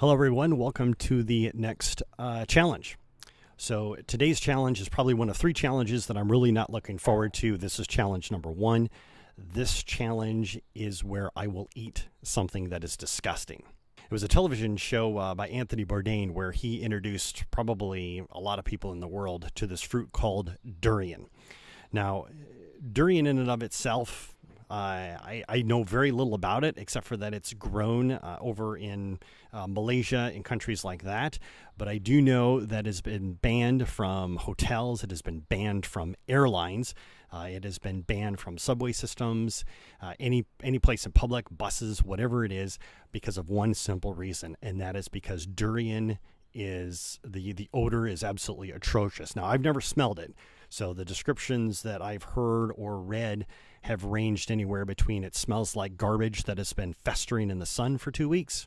Hello everyone, welcome to the next challenge. So today's challenge is probably one of three challenges that I'm really not looking forward to. This is challenge number one. This challenge is where I will eat something that is disgusting. It was a television show by Anthony Bourdain where he introduced probably a lot of people in the world to this fruit called durian. Now, durian in and of itself, I know very little about it except for that it's grown over in Malaysia and countries like that. But I do know that it's been banned from hotels. It has been banned from airlines. It has been banned from subway systems, any place in public, buses, whatever it is, because of one simple reason, and that is because durian is the odor is absolutely atrocious. Now, I've never smelled it, so the descriptions that I've heard or read have ranged anywhere between it smells like garbage that has been festering in the sun for 2 weeks.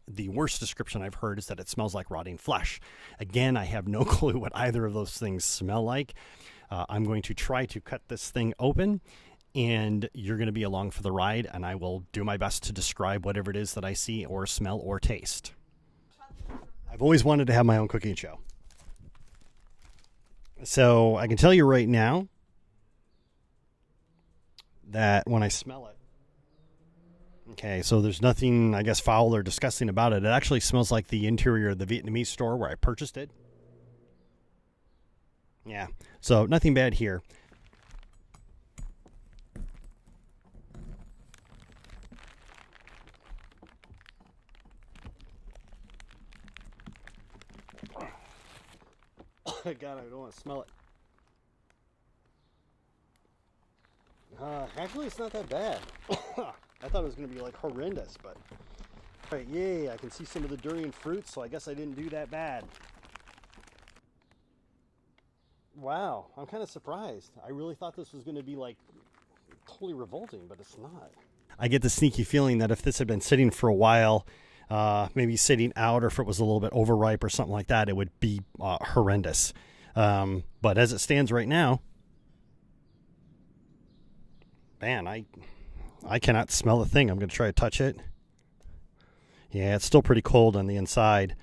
The worst description I've heard is that it smells like rotting flesh. Again, I have no clue what either of those things smell like. I'm going to try to cut this thing open, and you're going to be along for the ride, and I will do my best to describe whatever it is that I see or smell or taste. I've always wanted to have my own cooking show. So I can tell you right now that when I smell it, okay, so there's nothing, I guess, foul or disgusting about it. It actually smells like the interior of the Vietnamese store where I purchased it. Yeah, so nothing bad here. Oh, God, I don't want to smell it. Actually, it's not that bad. I thought it was going to be like horrendous, but all right, yay! I can see some of the durian fruit, so I guess I didn't do that bad. Wow, I'm kind of surprised. I really thought this was going to be like totally revolting, but it's not. I get the sneaky feeling that if this had been sitting for a while, maybe sitting out, or if it was a little bit overripe or something like that, it would be horrendous. But as it stands right now, man, I cannot smell a thing. I'm going to try to touch it. Yeah, it's still pretty cold on the inside.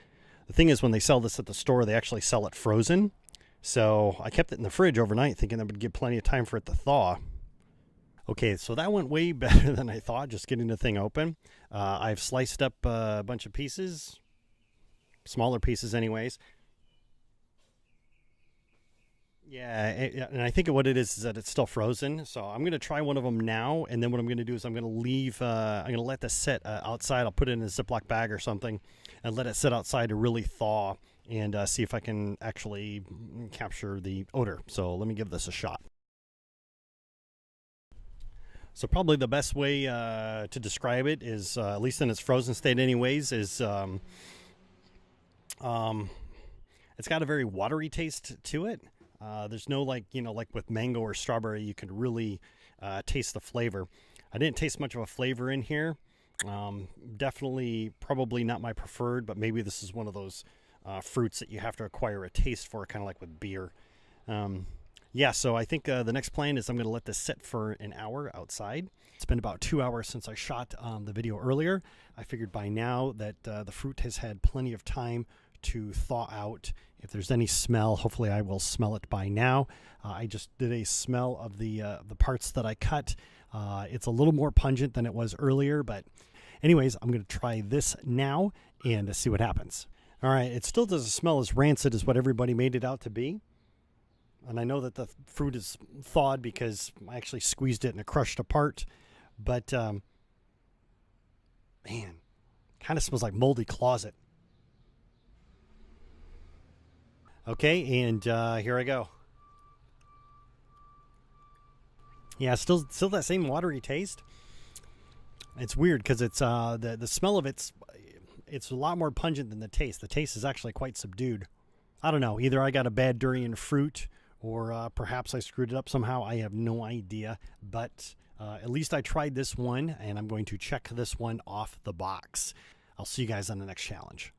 The thing is, when they sell this at the store, they actually sell it frozen. So I kept it in the fridge overnight thinking that would give plenty of time for it to thaw. Okay, so that went way better than I thought, just getting the thing open. I've sliced up a bunch of pieces, smaller pieces anyways. Yeah, and I think what it is that it's still frozen. So I'm going to try one of them now, and then what I'm going to do is I'm going to leave, I'm going to let this sit outside. I'll put it in a Ziploc bag or something and let it sit outside to really thaw and see if I can actually capture the odor. So let me give this a shot. So probably the best way to describe it is, at least in its frozen state anyways, is it's got a very watery taste to it. There's no like with mango or strawberry, you can really taste the flavor. I didn't taste much of a flavor in here. Definitely probably not my preferred, but maybe this is one of those fruits that you have to acquire a taste for, kind of like with beer. Yeah, so I think the next plan is I'm going to let this sit for an hour outside. It's been about 2 hours since I shot the video earlier. I figured by now that the fruit has had plenty of time to thaw out. If there's any smell, hopefully I will smell it by now. I just did a smell of the parts that I cut. It's a little more pungent than it was earlier, but anyways, I'm going to try this now and see what happens. All right, it still doesn't smell as rancid as what everybody made it out to be. And I know that the fruit is thawed because I actually squeezed it and it crushed apart. But, man, kind of smells like moldy closet. Okay, and here I go. Yeah, still that same watery taste. It's weird because it's the smell of it's a lot more pungent than the taste. The taste is actually quite subdued. I don't know. Either I got a bad durian fruit, or perhaps I screwed it up somehow. I have no idea. But at least I tried this one, and I'm going to check this one off the box. I'll see you guys on the next challenge.